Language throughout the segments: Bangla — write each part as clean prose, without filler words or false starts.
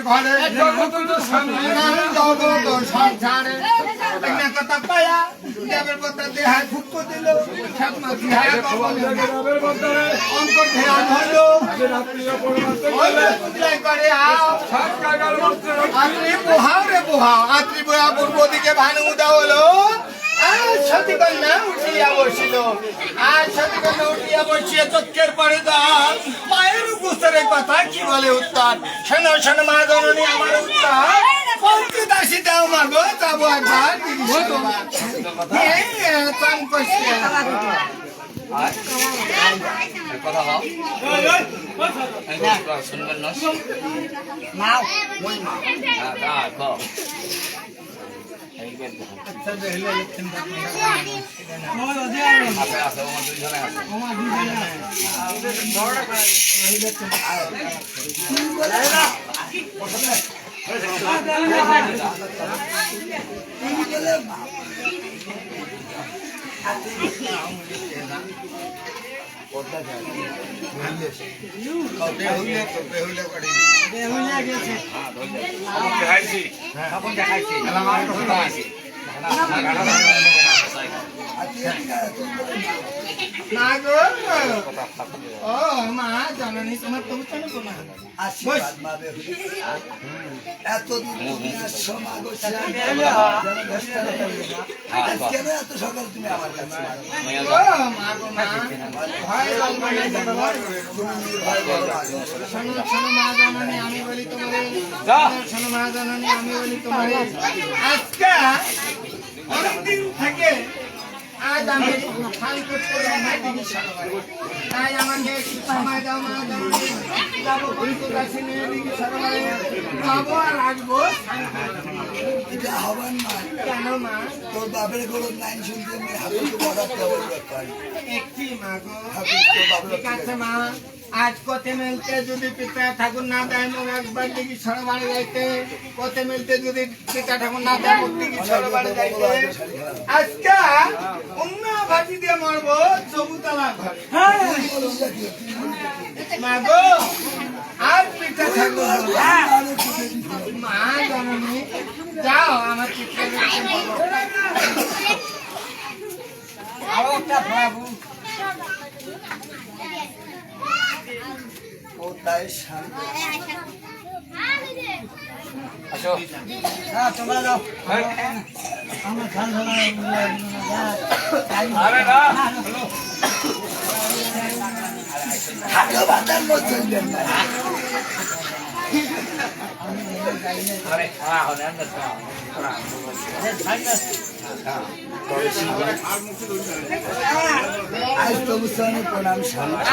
ঘরে জগত সংসারে কথা পায়া দেবের কথা দেহায় ফুটকো দিল অঙ্ক ধ্যান হলো করে আত্রি পোহাও রে পোহাও আত্রি পোহা পূর্ব দিকে ভানু উদা হলো সতীকন্যা উঠিয়া বসিল আর সতীকন্যা উঠিয়া বসিয়া চক্ষের পরে দাঁত মায়ের গোসরের কথা কি বলে উত্তর শোনো শোনো মা জননী আমার উত্তর পঞ্চ দাসী দাও মা গো যাবো একবার শুনবেন না মা জননী তোমার এত সকাল তুমি আমার কাছে শোনো মা জননী আমি বলি তোমারে শোনো মা জননী আমি বলি তোমারে আজকে অনেকদিন থেকে আজ আমি খাল করতে তাই আমাকে একটু সময় দাও মা জননী যাবো ঘুরতে কাছে নিয়ে দিকে সরবারে যাবো আর আসবো এটা হবেন না কেন মা তোর বাপের গরুর লাইন শুনতে আমি হাফিজকে বড় পারি একটি মা গো হাফিজ ঠিক আছে মা আজ কতে মেলতে যদি পিতা ঠাকুর না দেয় মোক একবার দিকে সরবারে যাইতে কতে মেলতে যদি পিতা ঠাকুর না দেয় মোক দিকে সরবারে যাইতে আজকে অন্য ভাজি দিয়ে মারবো চবুতলা ঘরে মা গো আর পিতা ঠাকুর মা জননী যাও আমার চিত্র তাই শান্ত তোমরা যাও আমার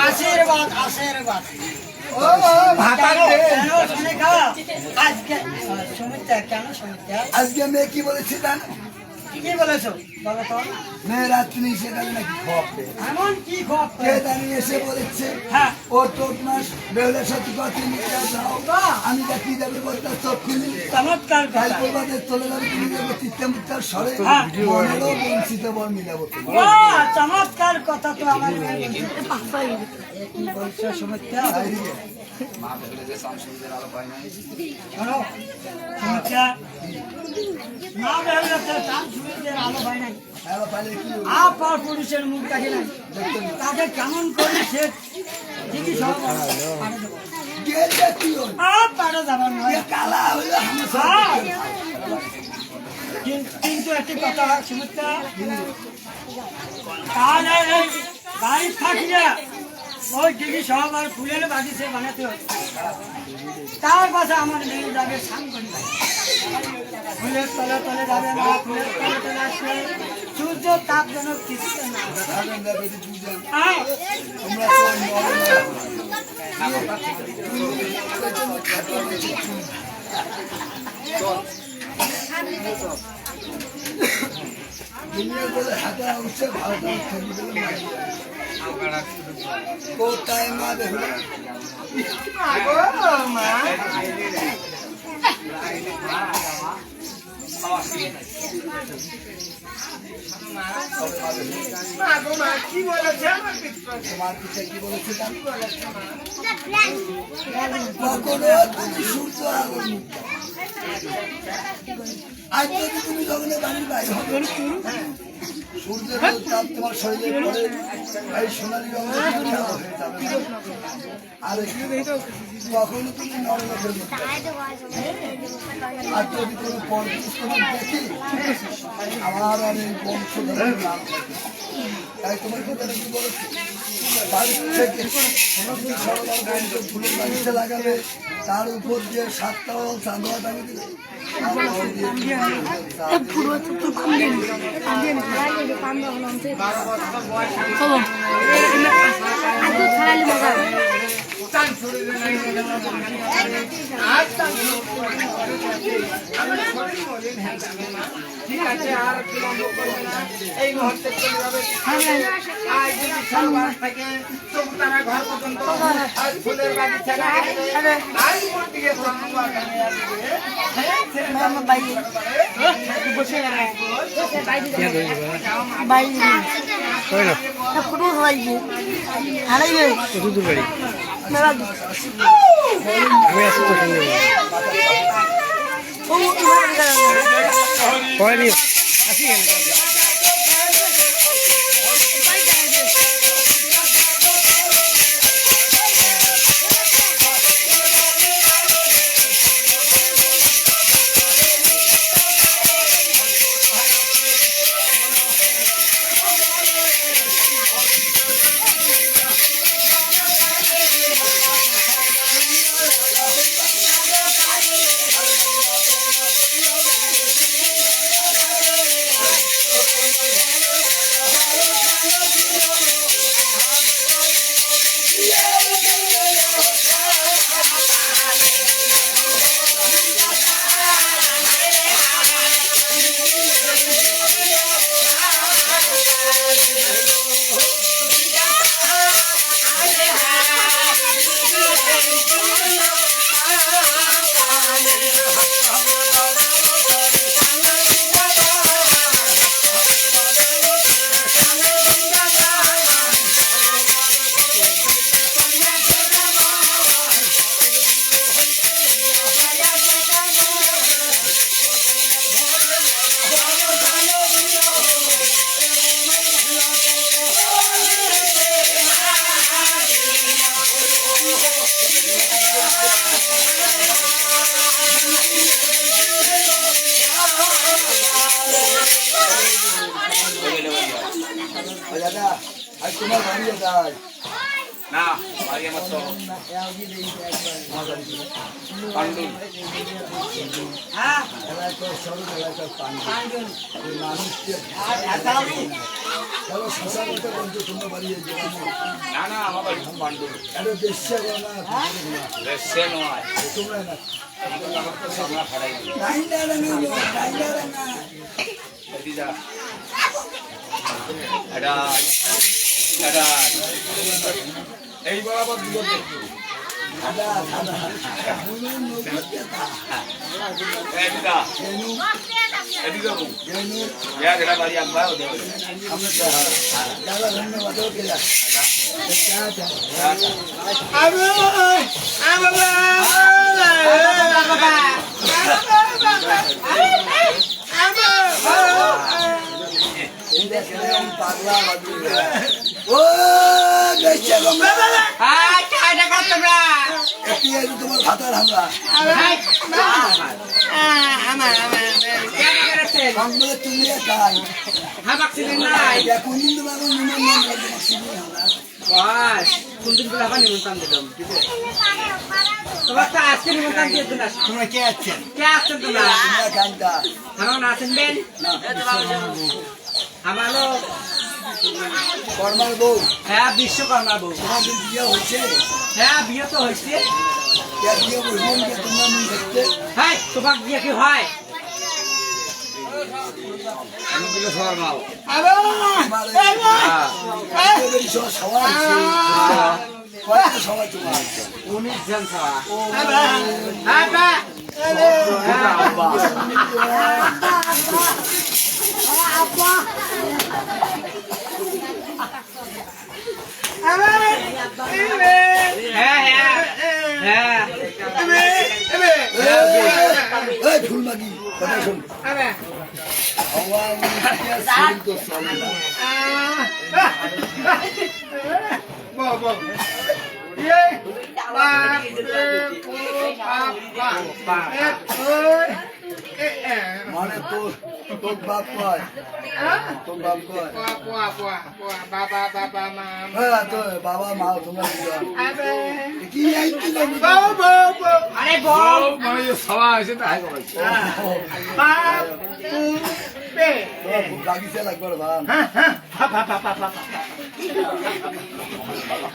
আশীর্বাদ আশীর্বাদ ও ভাতা আজকে মেয়ে কি বলেছে জানো কি বলেছো বলো তো মেয়ে রাত্রি সেখানে নাকি খাওয়াবে এমন কি খবর দাঁড়িয়ে এসে বলেছে হ্যাঁ ও তোর মাস বেহুলের সাথে কথা নিতে যাও আমি দেখি যাবে বলতে চোখ খুলি চমৎকার কাল করবাতে চলে যাবে তুমি যাবে তিত্তামিত্তার সরে মনেরও বঞ্চিত বর মিলাবো চমৎকার কথা তো আমার পুরুষের মুখ দেখে নাই তাকে কেমন করে সে ঠিকই সব পারে যাবার নয় কালা হইলো কিন্তু একটি কথা সুমিত্রা তাহলে গাড়ি থাকলে ওই দিদি সব আর ফুলের বাগিচে বানাতে হবে তার পাশে আমার মেয়ে যাবে স্নান করি ফুলের তলে তলে যাবে না ফুলের তলে তলে আসবে সূর্য তাপ যেন কিছুতে না কোথায় মা দেখো কি বলেছে তোমার পিতা কি বলেছে কি বলেছে কখনো তুমি সূর্য আলো আজ যদি তুমি যখন বাড়ির বাইরে হবে সূর্যের তাপ তোমার শরীরে পড়ে এই সোনালি রঙের খেলা হয়ে যাবে আর কখনো তুমি নরমের মধ্যে আর যদি কোনো পরপুরুষ তোমার দেখি আমার আর এই বংশধরের নাম থাকে তাই তোমার কথাটা কি বলেছি বাড়ির থেকে সমস্ত সরকার বংশ ফুলের বাড়িতে লাগাবে তার উপর দিয়ে 7টা চাঁদোয়া টাঙিয়ে দিবে ঠিক আছে আর বিলম্ব করবে না এই মুহূর্তে চলে যাবে আজ যদি সবার থেকে চৌতারা ঘর পর্যন্ত আজ ফুলের বাড়ি ছেড়ে আজ দিকে দাদা আজ তোমার বাড়িতে যাই না বাড়ি আমার তো পান্ডু এলাকার সরু এলাকার পান্ডু মানুষকে শশা করতে বলছো তোমরা বাড়িয়ে না না আমার বাড়ি পান্ডু এটা দেশে না দেশে নয় তোমরা না সামনা খাড়াই দিদা এটা এটা এই বরাবর দুটো দেখো এদিকা এদিকে এটা বাড়ি একবার পাগলা ও দেখছে তোমার ভাতার আমরা তুমি খাই কোনদিন তোমার তোমরা কে আছেন আমারও কর্মার বউ হ্যাঁ বিশ্বকর্মা বউ তোমাদের বিয়ে হয়েছে হ্যাঁ বিয়ে তো হয়েছে বিয়ে বলবেন যে তোমরা মুখ দেখতে হ্যাঁ তোমার বিয়ে কি হয় সবার মাল সবাই সবাই তোমার 19 জন সবা এই ফুল মাগি কথা শোন আরে হাওয়া উড়িয়ে শরীর তো চলে না বল বল ये बाप रे बाप মানে তোর বাপ কয় তোর বাপ কয় बाबा बाबा माम হ্যাঁ তো বাবা মা তোমরা দুজন अबे কি আইছি না बाबा আরে বল मैं ये सवा ऐसे तो है बाप पे তোরা খুব রাগিছে লাগবে রে ভাই हाँ हाँ